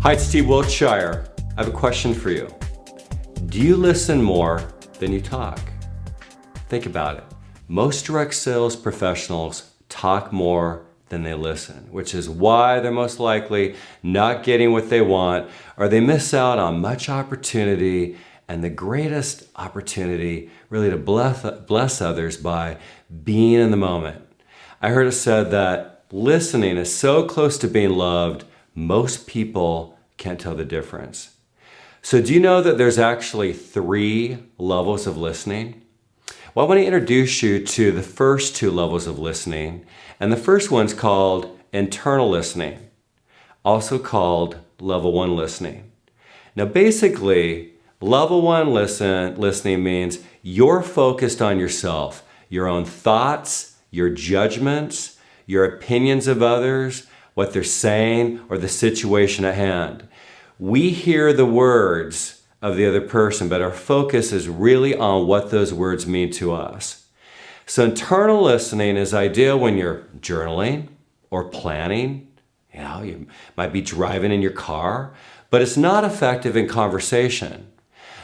Hi, it's Steve Wiltshire. I have a question for you. Do you listen more than you talk? Think about it. Most direct sales professionals talk more than they listen, which is why they're most likely not getting what they want, or they miss out on much opportunity and the greatest opportunity really to bless others by being in the moment. I heard it said that listening is so close to being loved, most people can't tell the difference. So do you know that there's actually 3 levels of listening? Well, I want to introduce you to the first 2 levels of listening. And the first one's called internal listening, also called level 1 listening. Now, basically, level 1 listening means you're focused on yourself, your own thoughts, your judgments, your opinions of others, what they're saying, or the situation at hand. We hear the words of the other person, but our focus is really on what those words mean to us. So internal listening is ideal when you're journaling or planning. You might be driving in your car, but it's not effective in conversation.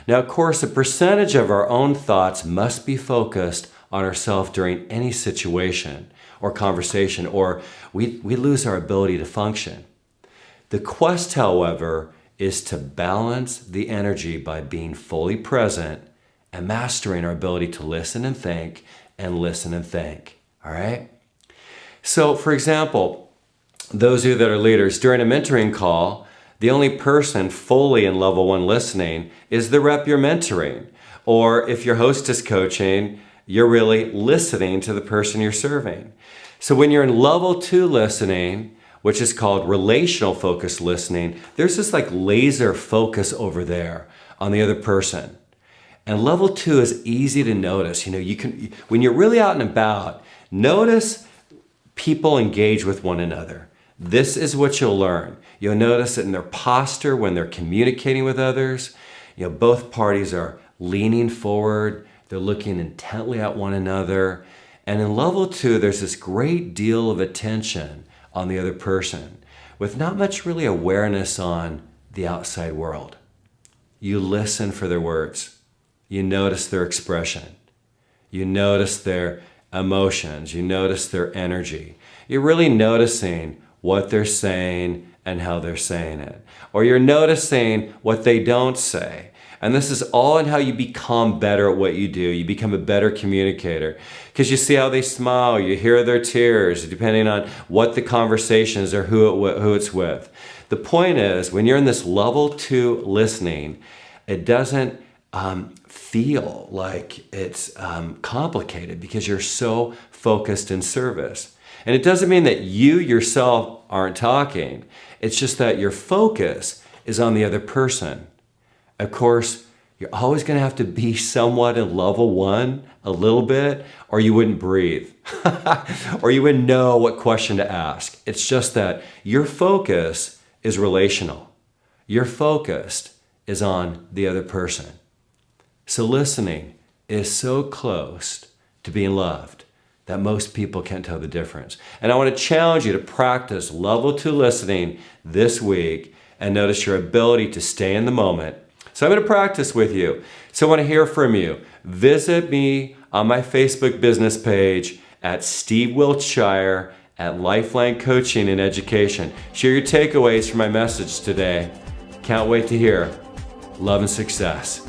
Now, of course, a percentage of our own thoughts must be focused on ourselves during any situation or conversation, or we lose our ability to function. The quest, however, is to balance the energy by being fully present and mastering our ability to listen and think, all right? So, for example, those of you that are leaders, during a mentoring call, the only person fully in level 1 listening is the rep you're mentoring. Or if you're hostess coaching, you're really listening to the person you're serving. So when you're in level 2 listening, which is called relational focused listening, there's this like laser focus over there on the other person. And level 2 is easy to notice. You can, when you're really out and about, notice people engage with one another. This is what you'll learn. You'll notice it in their posture when they're communicating with others. Both parties are leaning forward. They're looking intently at one another. And in level 2, there's this great deal of attention on the other person with not much really awareness on the outside world. You listen for their words. You notice their expression. You notice their emotions. You notice their energy. You're really noticing what they're saying and how they're saying it. Or you're noticing what they don't say. And this is all in how you become better at what you do. You become a better communicator because you see how they smile, you hear their tears, depending on what the conversation is or who it's with. The point is, when you're in this level 2 listening, it doesn't feel like it's complicated because you're so focused in service. And it doesn't mean that you yourself aren't talking. It's just that your focus is on the other person. Of course, you're always going to have to be somewhat in level 1 a little bit, or you wouldn't breathe, or you wouldn't know what question to ask. It's just that your focus is relational. Your focus is on the other person. So listening is so close to being loved that most people can't tell the difference. And I want to challenge you to practice level 2 listening this week and notice your ability to stay in the moment. So I'm going to practice with you. So I want to hear from you. Visit me on my Facebook business page at Steve Wiltshire at Lifeline Coaching and Education. Share your takeaways from my message today. Can't wait to hear. Love and success.